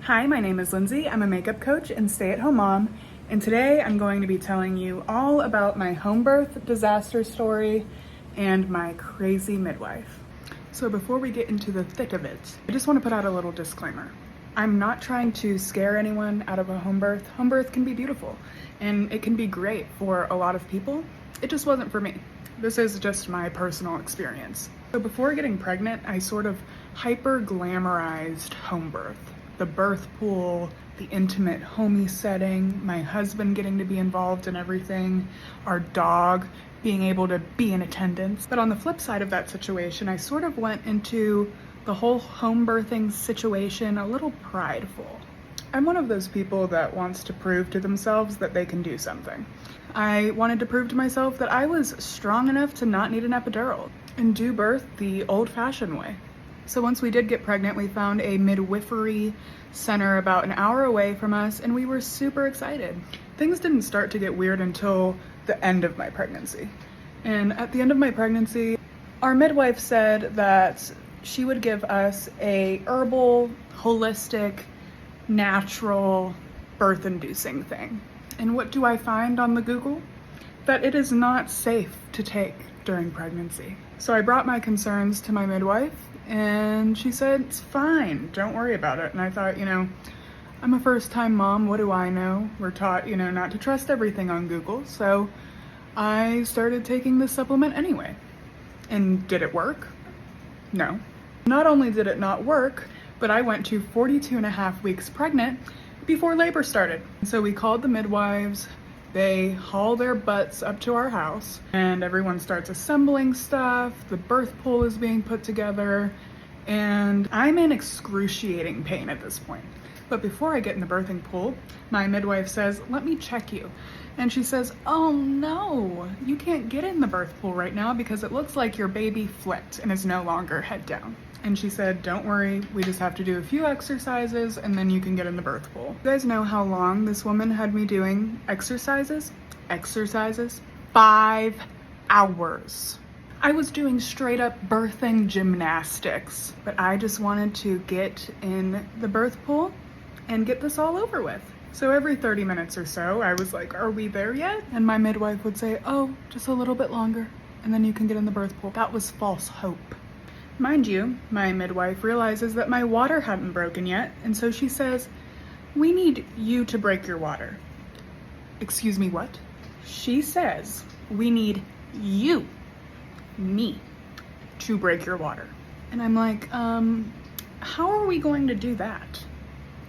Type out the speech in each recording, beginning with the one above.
Hi, my name is Lindsay. I'm a makeup coach and stay-at-home mom, and today I'm going to be telling you all about my home birth disaster story and my crazy midwife. So before we get into the thick of it, I just want to put out a little disclaimer. I'm not trying to scare anyone out of a home birth. Home birth can be beautiful and it can be great for a lot of people. It just wasn't for me. This is just my personal experience. So before getting pregnant, I sort of hyper glamorized home birth. The birth pool, the intimate homey setting, my husband getting to be involved in everything, our dog being able to be in attendance. But on the flip side of that situation, I sort of went into the whole home birthing situation a little prideful. I'm one of those people that wants to prove to themselves that they can do something. I wanted to prove to myself that I was strong enough to not need an epidural and do birth the old-fashioned way. So once we did get pregnant, we found a midwifery center about an hour away from us, and we were super excited. Things didn't start to get weird until the end of my pregnancy. And at the end of my pregnancy, our midwife said that she would give us a herbal, holistic, natural birth-inducing thing. And what do I find on the Google? That it is not safe to take during pregnancy. So I brought my concerns to my midwife, and she said, it's fine, don't worry about it. And I thought, I'm a first-time mom, what do I know? We're taught, not to trust everything on Google. So I started taking this supplement anyway. And did it work? No. Not only did it not work, but I went to 42 and a half weeks pregnant before labor started. So we called the midwives. They haul their butts up to our house and everyone starts assembling stuff. The birth pool is being put together and I'm in excruciating pain at this point. But before I get in the birthing pool, my midwife says, let me check you. And she says, oh no, you can't get in the birth pool right now because it looks like your baby flipped and is no longer head down. And she said, don't worry, we just have to do a few exercises and then you can get in the birth pool. You guys know how long this woman had me doing exercises? 5 hours. I was doing straight up birthing gymnastics, but I just wanted to get in the birth pool and get this all over with. So every 30 minutes or so, I was like, are we there yet? And my midwife would say, oh, just a little bit longer, and then you can get in the birth pool. That was false hope. Mind you, my midwife realizes that my water hadn't broken yet, and so she says, we need you to break your water. Excuse me, what? She says, we need you, me, to break your water. And I'm like, how are we going to do that?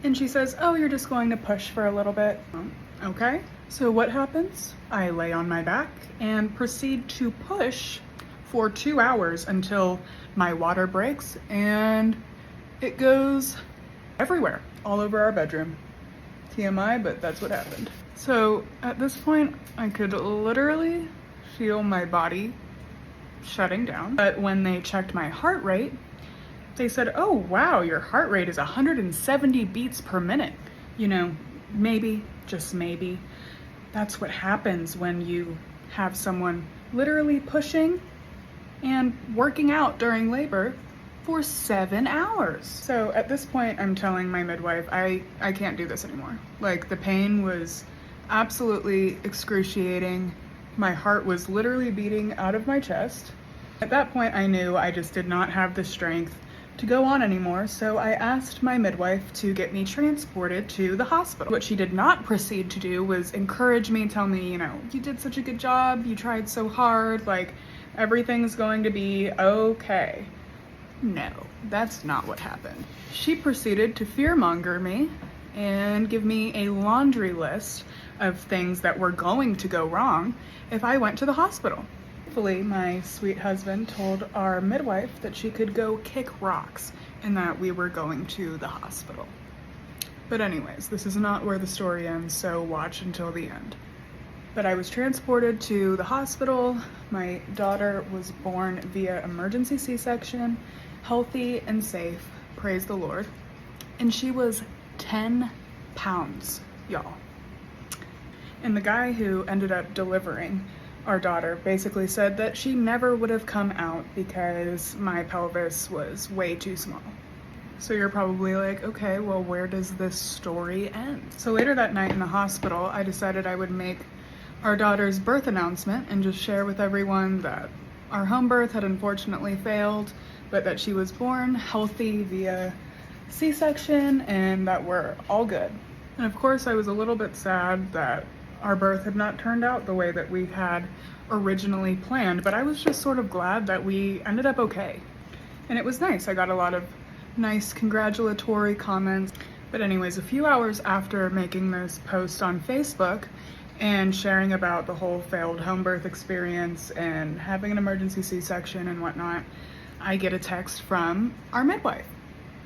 And she says, oh, you're just going to push for a little bit. Okay. So what happens? I lay on my back and proceed to push for 2 hours until my water breaks and it goes everywhere, all over our bedroom. TMI, but that's what happened. So at this point, I could literally feel my body shutting down. But when they checked my heart rate, they said, oh wow, your heart rate is 170 beats per minute. Maybe, just maybe, that's what happens when you have someone literally pushing and working out during labor for 7 hours. So at this point, I'm telling my midwife, I can't do this anymore. Like, the pain was absolutely excruciating. My heart was literally beating out of my chest. At that point, I knew I just did not have the strength to go on anymore, so I asked my midwife to get me transported to the hospital. What she did not proceed to do was encourage me, tell me, you did such a good job, you tried so hard, like, everything's going to be okay. No, that's not what happened. She proceeded to fearmonger me and give me a laundry list of things that were going to go wrong if I went to the hospital. Thankfully, my sweet husband told our midwife that she could go kick rocks and that we were going to the hospital. But anyways, this is not where the story ends, so watch until the end. But I was transported to the hospital. My daughter was born via emergency C-section, healthy and safe, praise the Lord. And she was 10 pounds, y'all. And the guy who ended up delivering our daughter basically said that she never would have come out because my pelvis was way too small. So you're probably like, okay, well, where does this story end? So later that night in the hospital, I decided I would make our daughter's birth announcement and just share with everyone that our home birth had unfortunately failed, but that she was born healthy via C-section and that we're all good. And of course, I was a little bit sad that our birth had not turned out the way that we had originally planned, but I was just sort of glad that we ended up okay. And it was nice. I got a lot of nice congratulatory comments. But anyways, a few hours after making this post on Facebook and sharing about the whole failed home birth experience and having an emergency C-section and whatnot, I get a text from our midwife.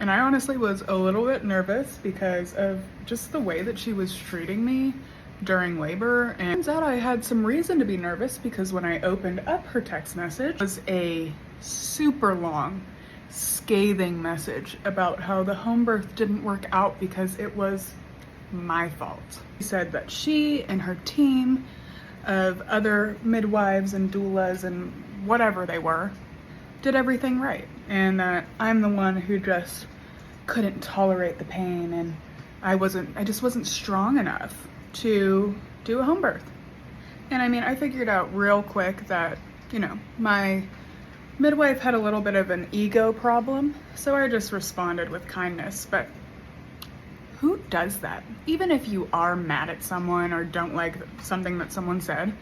And I honestly was a little bit nervous because of just the way that she was treating me during labor. And it turns out I had some reason to be nervous because when I opened up her text message, it was a super long, scathing message about how the home birth didn't work out because it was my fault. She said that she and her team of other midwives and doulas and whatever they were did everything right, and that I'm the one who just couldn't tolerate the pain, and I just wasn't strong enough to do a home birth. And I mean, I figured out real quick that, you know, my midwife had a little bit of an ego problem, so I just responded with kindness. But who does that? Even if you are mad at someone or don't like something that someone said,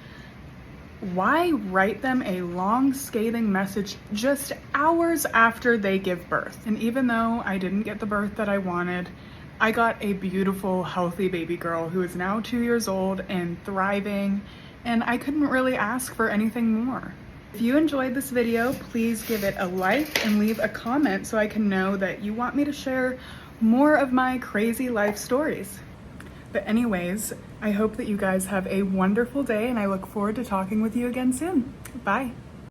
why write them a long, scathing message just hours after they give birth? And even though I didn't get the birth that I wanted, I got a beautiful, healthy baby girl who is now 2 years old and thriving, and I couldn't really ask for anything more. If you enjoyed this video, please give it a like and leave a comment so I can know that you want me to share more of my crazy life stories. But anyways, I hope that you guys have a wonderful day and I look forward to talking with you again soon. Bye.